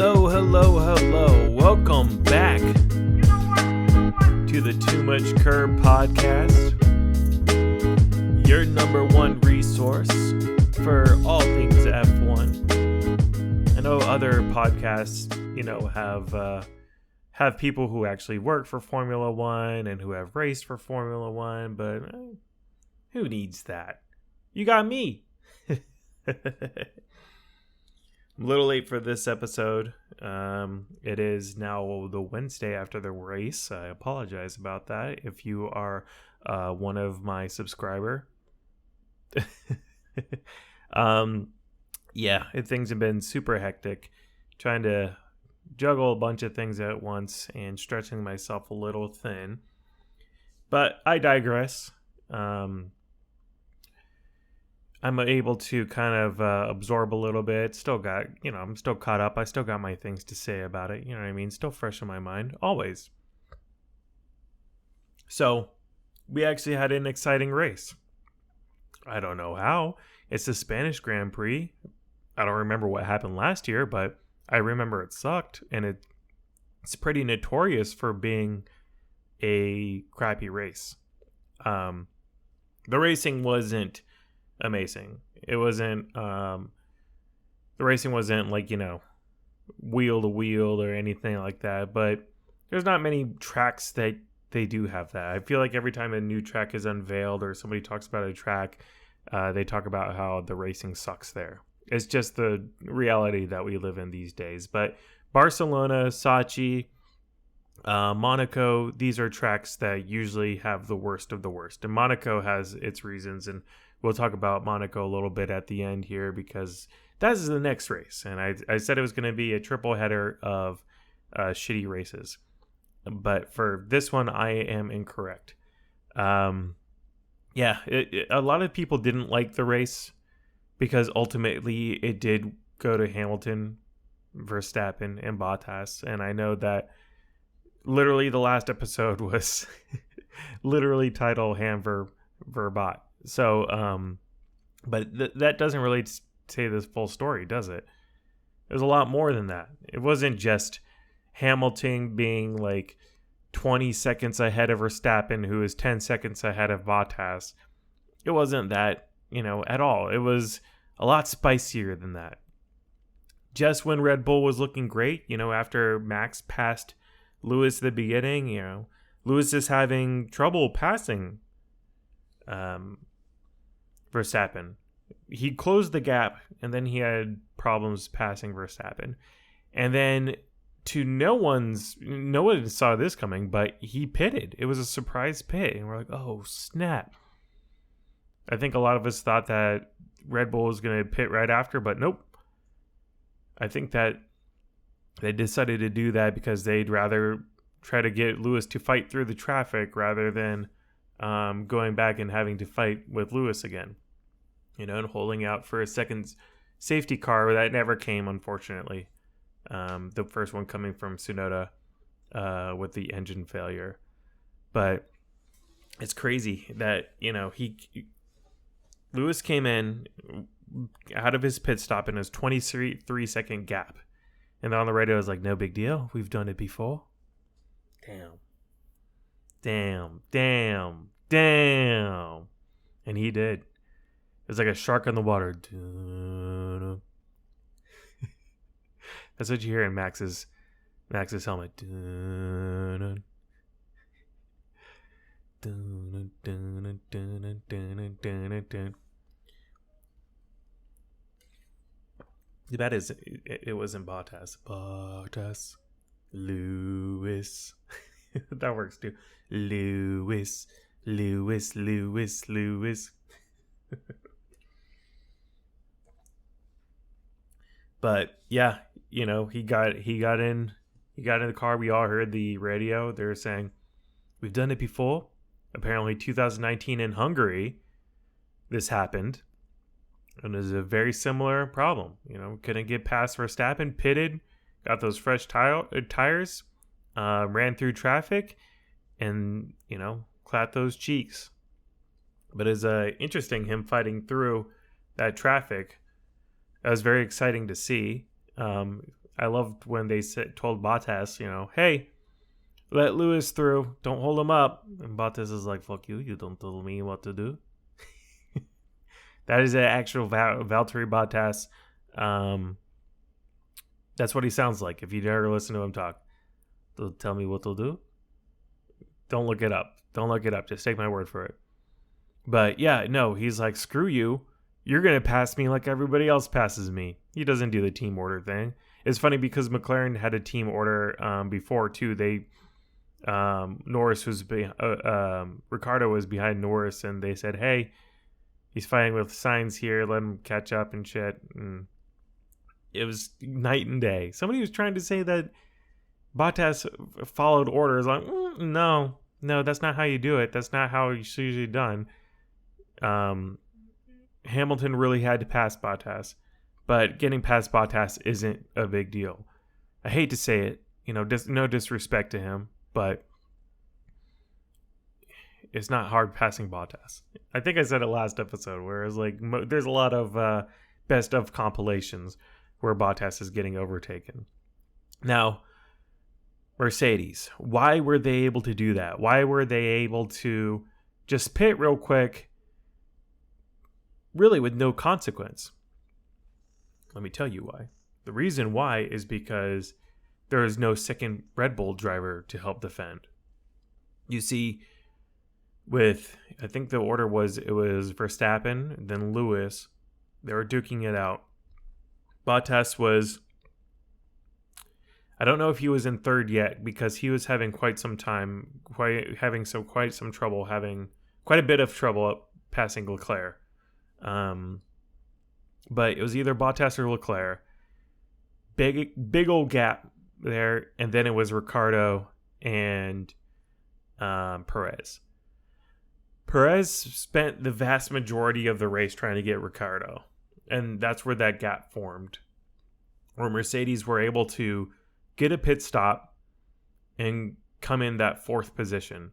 Hello. Welcome back to the Too Much Curb podcast, your number one resource for all things F1. I know other podcasts, have people who actually work for Formula One and who have raced for Formula One, but who needs that? You got me. I'm a little late for this episode. It is now the Wednesday after the race. I apologize about that. If you are one of my subscriber, things have been super hectic. Trying to juggle a bunch of things at once and stretching myself a little thin. But I digress. I'm able to kind of absorb a little bit. Still got, I'm still caught up. I still got my things to say about it. You know what I mean? Still fresh in my mind. Always. So, we actually had an exciting race. I don't know how. It's the Spanish Grand Prix. I don't remember what happened last year, but I remember it sucked. And it's pretty notorious for being a crappy race. The racing wasn't amazing. It wasn't the racing wasn't like, wheel to wheel or anything like that, but there's not many tracks that they do have that. I feel like every time a new track is unveiled or somebody talks about a track, they talk about how the racing sucks there. It's just the reality that we live in these days. But Barcelona, Sochi, Monaco, these are tracks that usually have the worst of the worst, and Monaco has its reasons, and we'll talk about Monaco a little bit at the end here because that is the next race. And I said it was going to be a triple header of shitty races. But for this one, I am incorrect. A lot of people didn't like the race because ultimately it did go to Hamilton, Verstappen, and Bottas. And I know that literally the last episode was literally titled Ham Verbot. So, but that doesn't really say the full story, does it? There's a lot more than that. It wasn't just Hamilton being like 20 seconds ahead of Verstappen, who is 10 seconds ahead of Bottas. It wasn't that, at all. It was a lot spicier than that. Just when Red Bull was looking great, after Max passed Lewis at the beginning, Lewis is having trouble passing Verstappen. He closed the gap and then he had problems passing Verstappen. And then no one saw this coming, but he pitted. It was a surprise pit. And we're like, oh, snap. I think a lot of us thought that Red Bull was going to pit right after, but nope. I think that they decided to do that because they'd rather try to get Lewis to fight through the traffic rather than going back and having to fight with Lewis again, and holding out for a second safety car that never came, unfortunately. The first one coming from Tsunoda with the engine failure. But it's crazy that, Lewis came in out of his pit stop in his 23-second gap. And on the radio, it was like, no big deal. We've done it before. Damn. And he did. It was like a shark in the water. That's what you hear in Max's helmet. The bad is it wasn't Bottas. Lewis. That works too. Lewis. But yeah, he got in the car. We all heard the radio. They were saying, we've done it before. Apparently 2019 in Hungary, this happened. And it was a very similar problem. Couldn't get past Verstappen, pitted, got those fresh tires, ran through traffic, and, clapped those cheeks. But it's interesting him fighting through that traffic. That was very exciting to see. I loved when they told Bottas, hey, let Lewis through. Don't hold him up. And Bottas is like, fuck you. You don't tell me what to do. That is an actual Valtteri Bottas. That's what he sounds like. If you ever listen to him talk, they'll tell me what they'll do. Don't look it up. Just take my word for it. But yeah, no, he's like, screw you. You're going to pass me like everybody else passes me. He doesn't do the team order thing. It's funny because McLaren had a team order before too. Norris was Ricardo was behind Norris, and they said, hey, he's fighting with Sainz here, let him catch up and shit. And it was night and day. Somebody was trying to say that Bottas followed orders. Like, no, that's not how you do it. That's not how it's usually done. Hamilton really had to pass Bottas, but getting past Bottas isn't a big deal. I hate to say it, no disrespect to him, but it's not hard passing Bottas. I think I said it last episode, whereas like there's a lot of best of compilations where Bottas is getting overtaken. Now, Mercedes, why were they able to do that? Why were they able to just pit real quick, really with no consequence? Let me tell you why. The reason why is because there is no second Red Bull driver to help defend. You see, I think the order was, it was Verstappen, then Lewis. They were duking it out. Bottas was, I don't know if he was in third yet, because he was having quite some trouble, having quite a bit of trouble passing Leclerc. But it was either Bottas or Leclerc. Big old gap there, and then it was Ricardo and Perez. Perez spent the vast majority of the race trying to get Ricardo, and that's where that gap formed, where Mercedes were able to get a pit stop and come in that fourth position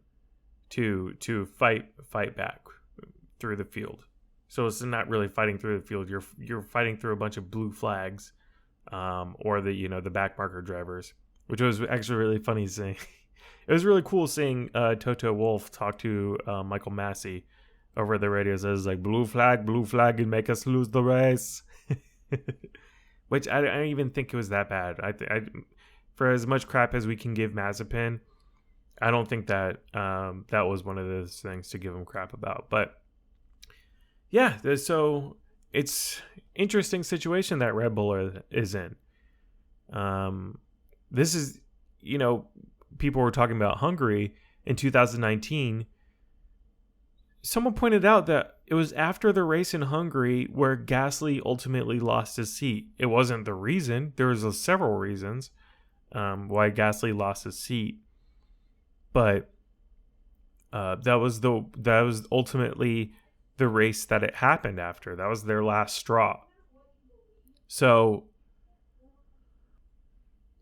to fight back through the field. So it's not really fighting through the field. You're fighting through a bunch of blue flags, or the back marker drivers, which was actually really funny seeing. It was really cool seeing Toto Wolff talk to Michael Massey over the radio. So it was like, blue flag, and make us lose the race. Which I don't even think it was that bad. I for as much crap as we can give Mazepin, I don't think that that was one of those things to give him crap about. But yeah, so it's interesting situation that Red Bull is in. This is, people were talking about Hungary in 2019. Someone pointed out that it was after the race in Hungary where Gasly ultimately lost his seat. It wasn't the reason. There was several reasons why Gasly lost his seat, but that was ultimately the race that it happened after. That was their last straw. So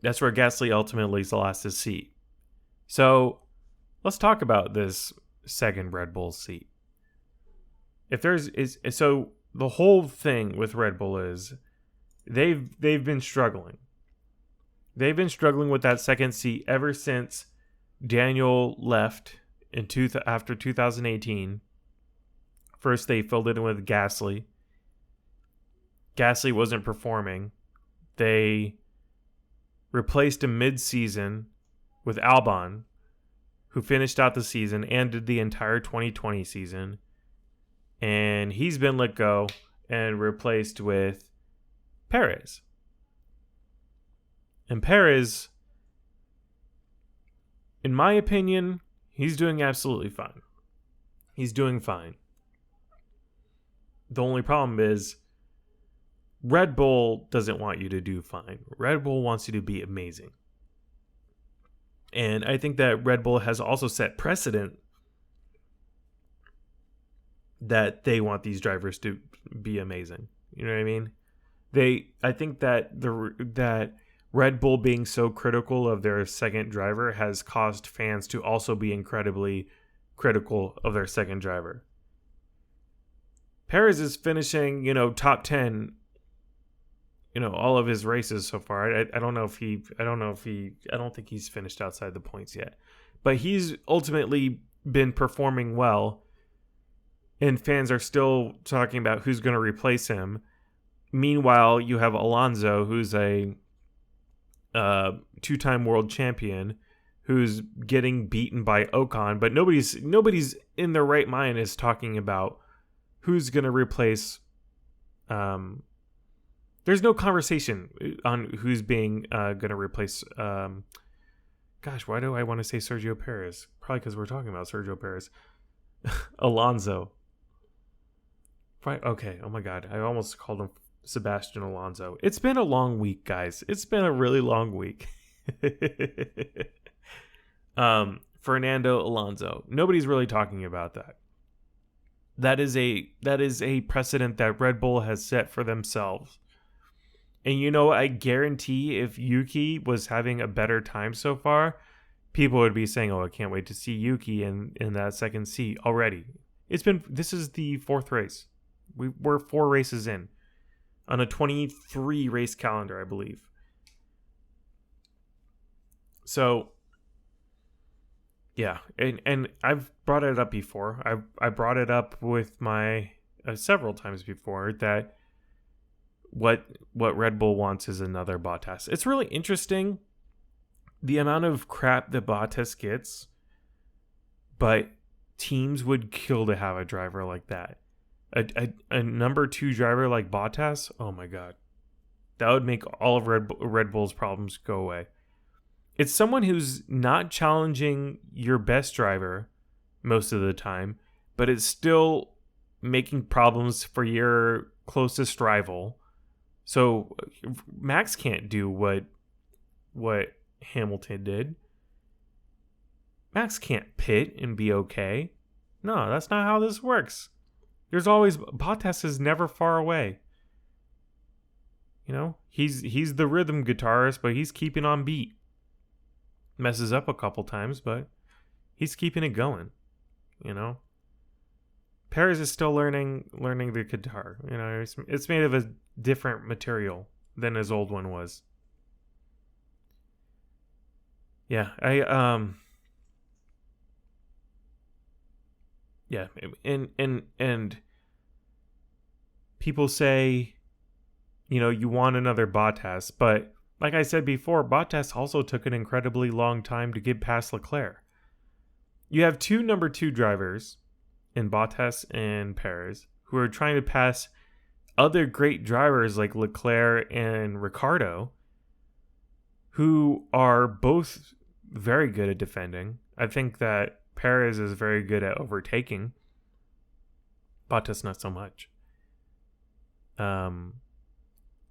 that's where Gasly ultimately lost his seat. So let's talk about this second Red Bull seat. So the whole thing with Red Bull is they've been struggling. They've been struggling with that second seat ever since Daniel left after 2018. First, they filled it in with Gasly. Gasly wasn't performing. They replaced him mid-season with Albon, who finished out the season and did the entire 2020 season. And he's been let go and replaced with Perez. And Perez, in my opinion, he's doing absolutely fine. He's doing fine. The only problem is Red Bull doesn't want you to do fine. Red Bull wants you to be amazing. And I think that Red Bull has also set precedent that they want these drivers to be amazing. You know what I mean? I think that that Red Bull being so critical of their second driver has caused fans to also be incredibly critical of their second driver. Perez is finishing, top 10 all of his races so far. I don't think he's finished outside the points yet, but he's ultimately been performing well, and fans are still talking about who's going to replace him. Meanwhile, you have Alonso, who's a two-time world champion, who's getting beaten by Ocon, but nobody's in their right mind is talking about who's going to replace. There's no conversation on who's being going to replace. Gosh, why do I want to say Sergio Perez? Probably because we're talking about Sergio Perez. Alonso. Right? Okay. Oh my God, I almost called him Sebastian Alonso. It's been a long week, guys. It's been a really long week. Fernando Alonso. Nobody's really talking about that. That is a precedent that Red Bull has set for themselves. And I guarantee if Yuki was having a better time so far, people would be saying, "Oh, I can't wait to see Yuki in that second seat already." This is the fourth race. We're 4 races in on a 23 race calendar, I believe. So, yeah, and I've brought it up before. I brought it up with my several times before that what Red Bull wants is another Bottas. It's really interesting the amount of crap that Bottas gets, but teams would kill to have a driver like that. A number 2 driver like Bottas, oh my God. That would make all of Red Bull's problems go away. It's someone who's not challenging your best driver most of the time, but it's still making problems for your closest rival. So Max can't do what Hamilton did. Max can't pit and be okay. No, that's not how this works. Bottas is never far away. He's the rhythm guitarist, but he's keeping on beat. Messes up a couple times, but he's keeping it going. Perez is still learning the guitar. It's made of a different material than his old one was. Yeah, yeah, and people say, you want another Bottas, but like I said before, Bottas also took an incredibly long time to get past Leclerc. You have 2 number 2 drivers in Bottas and Perez who are trying to pass other great drivers like Leclerc and Ricciardo, who are both very good at defending. I think that Perez is very good at overtaking. Bottas not so much.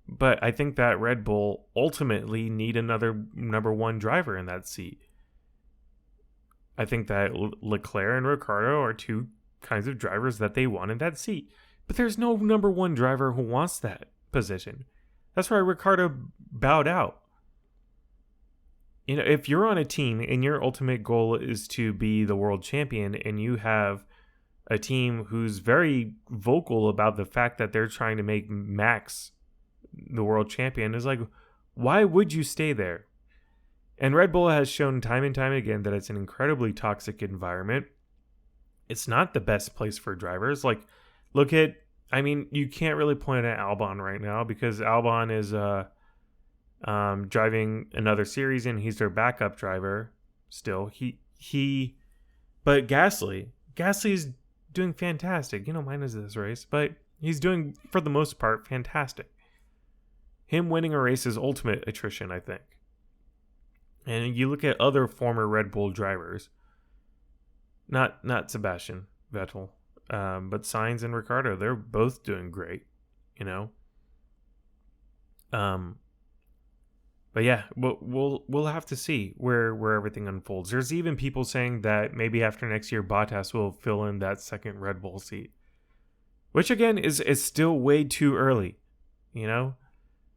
But I think that Red Bull ultimately need another number 1 driver in that seat. I think that Leclerc and Ricciardo are 2 kinds of drivers that they want in that seat. But there's no number 1 driver who wants that position. That's why Ricciardo bowed out. If you're on a team and your ultimate goal is to be the world champion, and you have a team who's very vocal about the fact that they're trying to make Max the world champion, is like, why would you stay there? And Red Bull has shown time and time again that it's an incredibly toxic environment. It's not the best place for drivers. Like, you can't really point at Albon right now because Albon is driving another series and he's their backup driver still. But Gasly is doing fantastic. Minus this race, but he's doing, for the most part, fantastic. Him winning a race is ultimate attrition, I think. And you look at other former Red Bull drivers, not Sebastian Vettel, but Sainz and Ricciardo, they're both doing great, But yeah, we'll have to see where everything unfolds. There's even people saying that maybe after next year, Bottas will fill in that second Red Bull seat, which again is still way too early.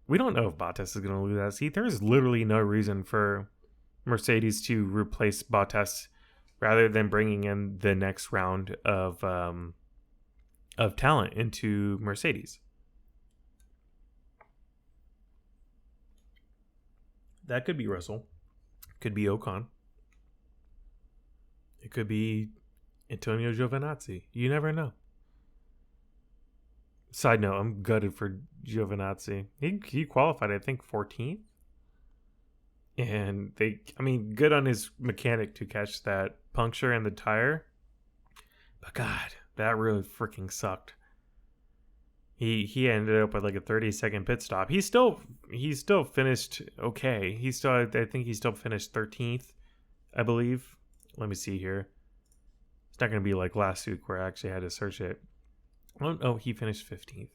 We don't know if Bottas is going to lose that seat. There's literally no reason for Mercedes to replace Bottas rather than bringing in the next round of talent into Mercedes. That could be Russell. Could be Ocon. It could be Antonio Giovinazzi. You never know. Side note, I'm gutted for Giovinazzi. He qualified, I think, 14th. And good on his mechanic to catch that puncture in the tire. But God, that really freaking sucked. He ended up with like a 30-second pit stop. He still finished okay. I think he still finished 13th, I believe. Let me see here. It's not going to be like last week where I actually had to search it. Oh, he finished 15th.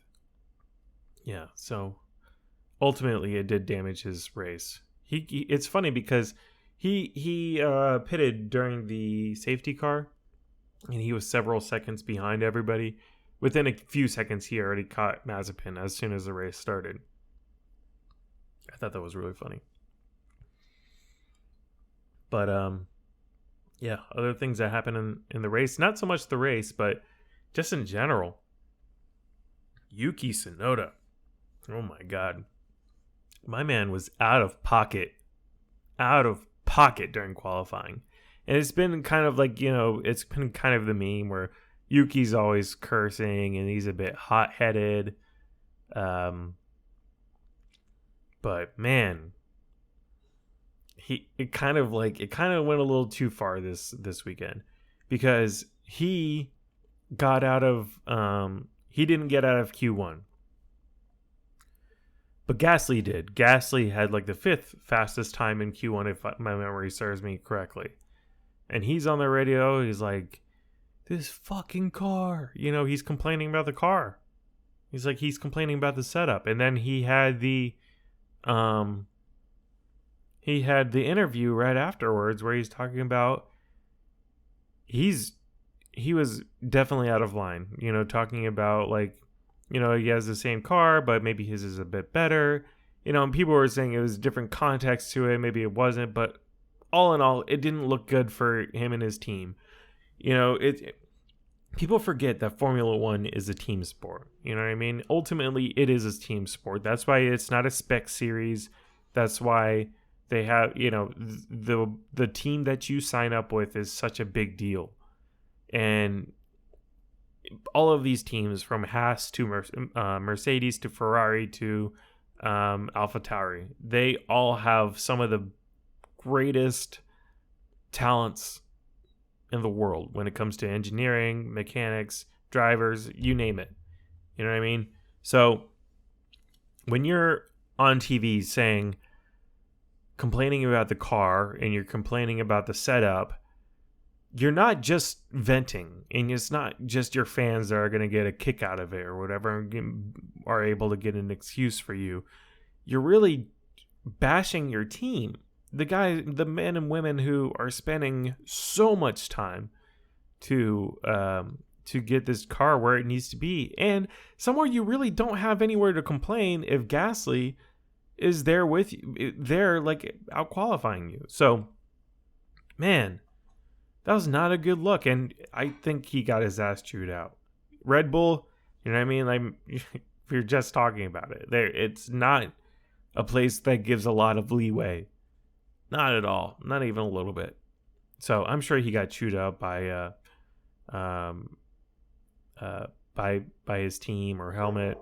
Yeah, so ultimately it did damage his race. It's funny because he pitted during the safety car, and he was several seconds behind everybody. Within a few seconds, he already caught Mazepin as soon as the race started. I thought that was really funny. But yeah, other things that happened in the race, not so much the race, but just in general. Yuki Tsunoda. Oh my God. My man was out of pocket during qualifying. And it's been kind of like, it's been kind of the meme where Yuki's always cursing and he's a bit hot-headed. But man, it kind of went a little too far this weekend, because he got out of he didn't get out of Q1. But Gasly did. Gasly had like the 5th fastest time in Q1, if my memory serves me correctly. And he's on the radio. He's like, this fucking car. He's complaining about the car. He's complaining about the setup. And then he had the interview right afterwards where he's talking about he was definitely out of line. Talking about he has the same car, but maybe his is a bit better. And people were saying it was different context to it. Maybe it wasn't, but all in all, it didn't look good for him and his team. People forget that Formula One is a team sport. You know what I mean? Ultimately, it is a team sport. That's why it's not a spec series. That's why they have, the team that you sign up with is such a big deal. And all of these teams, from Haas to Mercedes to Ferrari to AlphaTauri, they all have some of the greatest talents in the world when it comes to engineering, mechanics, drivers, you name it. You know what I mean? So when you're on TV complaining about the car and you're complaining about the setup, you're not just venting, and it's not just your fans that are going to get a kick out of it or whatever and are able to get an excuse for you. You're really bashing your team. The men and women who are spending so much time to get this car where it needs to be, and somewhere you really don't have anywhere to complain if Gasly is there with you, out qualifying you. So, man, that was not a good look, and I think he got his ass chewed out. Red Bull, you know what I mean? If you're just talking about it, it's not a place that gives a lot of leeway. Not at all. Not even a little bit. So I'm sure he got chewed out by his team or Helmet,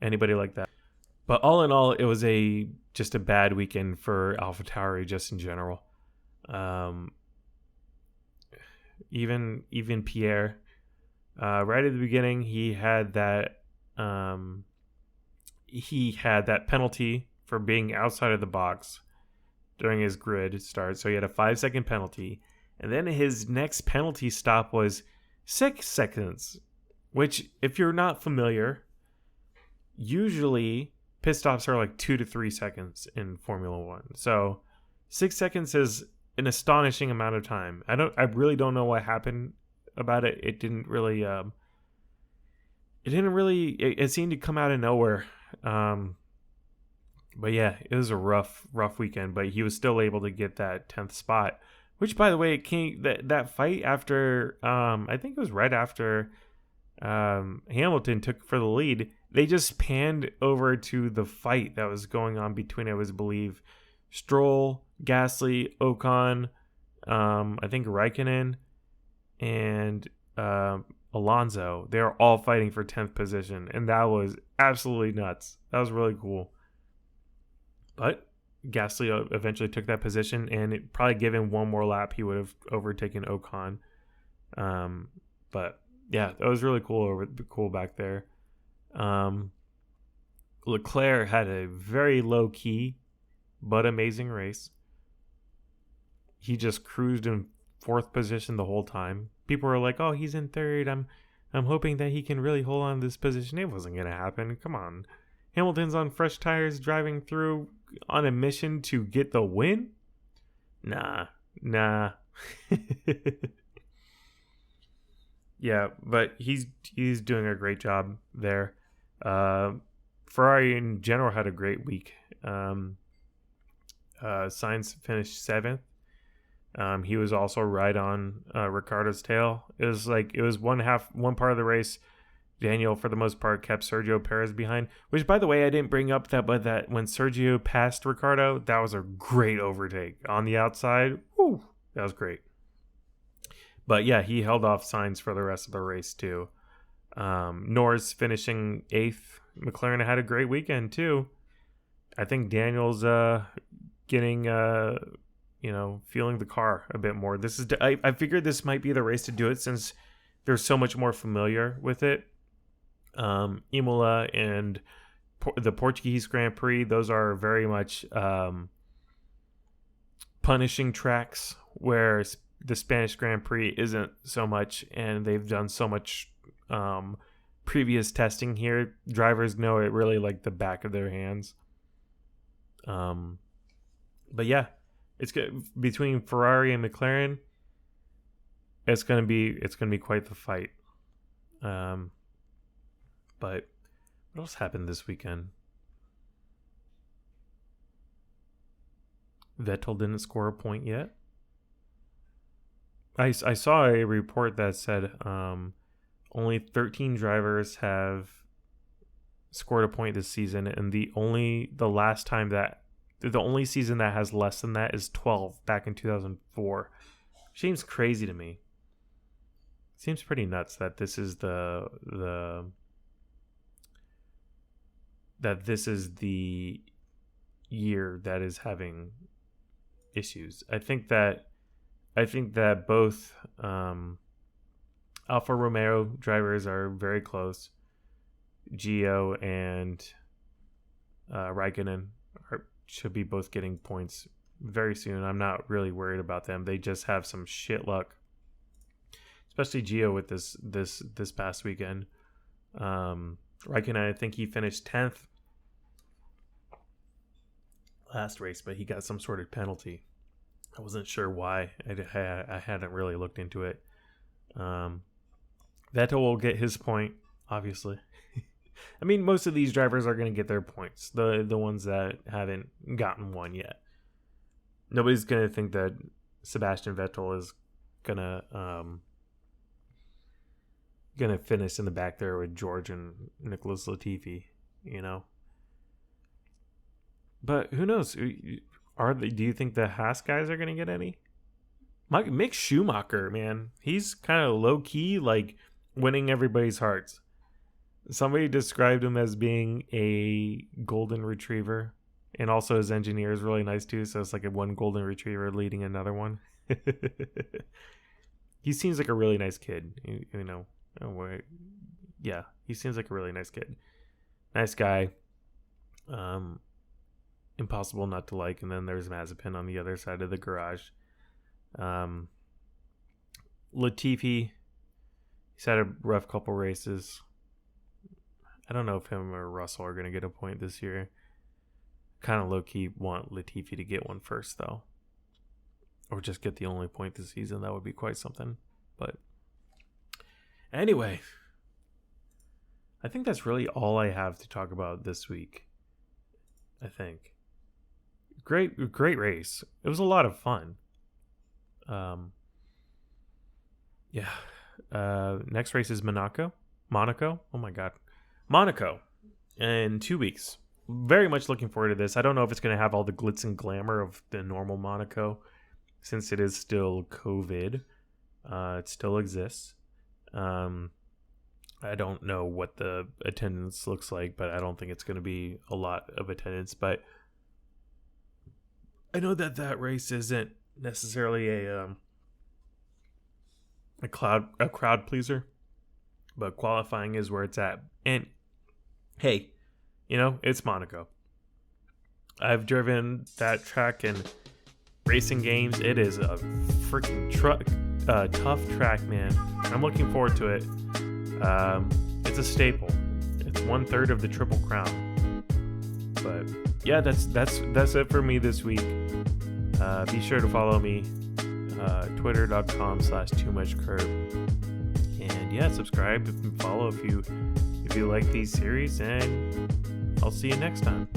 anybody like that. But all in all, it was just a bad weekend for AlphaTauri just in general. Even Pierre, right at the beginning, he had that penalty for being outside of the box during his grid start. So he had a 5-second penalty. And then his next penalty stop was 6 seconds, which, if you're not familiar, usually pit stops are like 2 to 3 seconds in Formula One. So 6 seconds is an astonishing amount of time. I really don't know what happened about it. It seemed to come out of nowhere. But yeah, it was a rough weekend, but he was still able to get that 10th spot, which, by the way, that fight after, I think it was right after Hamilton took for the lead, they just panned over to the fight that was going on between, I believe, Stroll, Gasly, Ocon, I think Raikkonen, and Alonso. They're all fighting for 10th position, and that was absolutely nuts. That was really cool. But Gasly eventually took that position, and it probably given one more lap, he would have overtaken Ocon. But yeah, that was really cool back there. Leclerc had a very low key but amazing race. He just cruised in 4th position the whole time. People were like, "Oh, he's in 3rd. I'm hoping that he can really hold on to this position." It wasn't gonna happen. Come on, Hamilton's on fresh tires, driving through on a mission to get the win. Nah. Yeah, but he's doing a great job there. Ferrari in general had a great week. Sainz finished 7th. He was also right on Ricciardo's tail. It was one part of the race. Daniel, for the most part, kept Sergio Perez behind. Which, by the way, I didn't bring up but that when Sergio passed Ricciardo, that was a great overtake on the outside. Whew, that was great. But yeah, he held off Sainz for the rest of the race too. Norris finishing 8th. McLaren had a great weekend too. I think Daniel's getting feeling the car a bit more. I figured this might be the race to do it since they're so much more familiar with it. Imola and the Portuguese Grand Prix, those are very much punishing tracks, where the Spanish Grand Prix isn't so much, and they've done so much previous testing here. Drivers know it really like the back of their hands. But yeah, it's good between Ferrari and McLaren. It's gonna be quite the fight. But what else happened this weekend? Vettel didn't score a point yet. I saw a report that said only 13 drivers have scored a point this season, and the only season that has less than that is 12 back in 2004. Seems crazy to me. Seems pretty nuts that this is the year that is having issues. I think that both Alfa Romeo drivers are very close. Gio and Raikkonen should be both getting points very soon. I'm not really worried about them. They just have some shit luck, especially Gio with this past weekend. Raikkonen, I think he finished 10th last race, but he got some sort of penalty. I wasn't sure why. I hadn't really looked into it. Vettel will get his point, obviously. I mean, most of these drivers are going to get their points. The ones that haven't gotten one yet. Nobody's going to think that Sebastian Vettel is gonna finish in the back there with George and Nicholas Latifi, But who knows? Do you think the Haas guys are going to get any? Mick Schumacher, man, he's kind of low key, like winning everybody's hearts. Somebody described him as being a golden retriever, and also his engineer is really nice too. So it's like a one golden retriever leading another one. He seems like a really nice kid, Yeah, he seems like a really nice kid, nice guy. Impossible not to like. And then there's Mazepin on the other side of the garage. Latifi, he's had a rough couple races. I don't know if him or Russell are going to get a point this year. Kind of low-key want Latifi to get one first, though. Or just get the only point this season. That would be quite something. But anyway, I think that's really all I have to talk about this week. I think. Great race. It was a lot of fun. Next race is Monaco. Oh my God. Monaco in 2 weeks. very much looking forward to this. I don't know if it's going to have all the glitz and glamour of the normal Monaco, since it is still COVID. It still exists. I don't know what the attendance looks like, but I don't think it's going to be a lot of attendance. But I know that race isn't necessarily a crowd pleaser, but qualifying is where it's at. And hey, it's Monaco. I've driven that track in racing games. It is a freaking tough track, man. I'm looking forward to it. It's a staple. It's 1/3 of the Triple Crown. But yeah, that's it for me this week. Be sure to follow me, twitter.com/toomuchcurb. And yeah, subscribe and follow if you like these series, and I'll see you next time.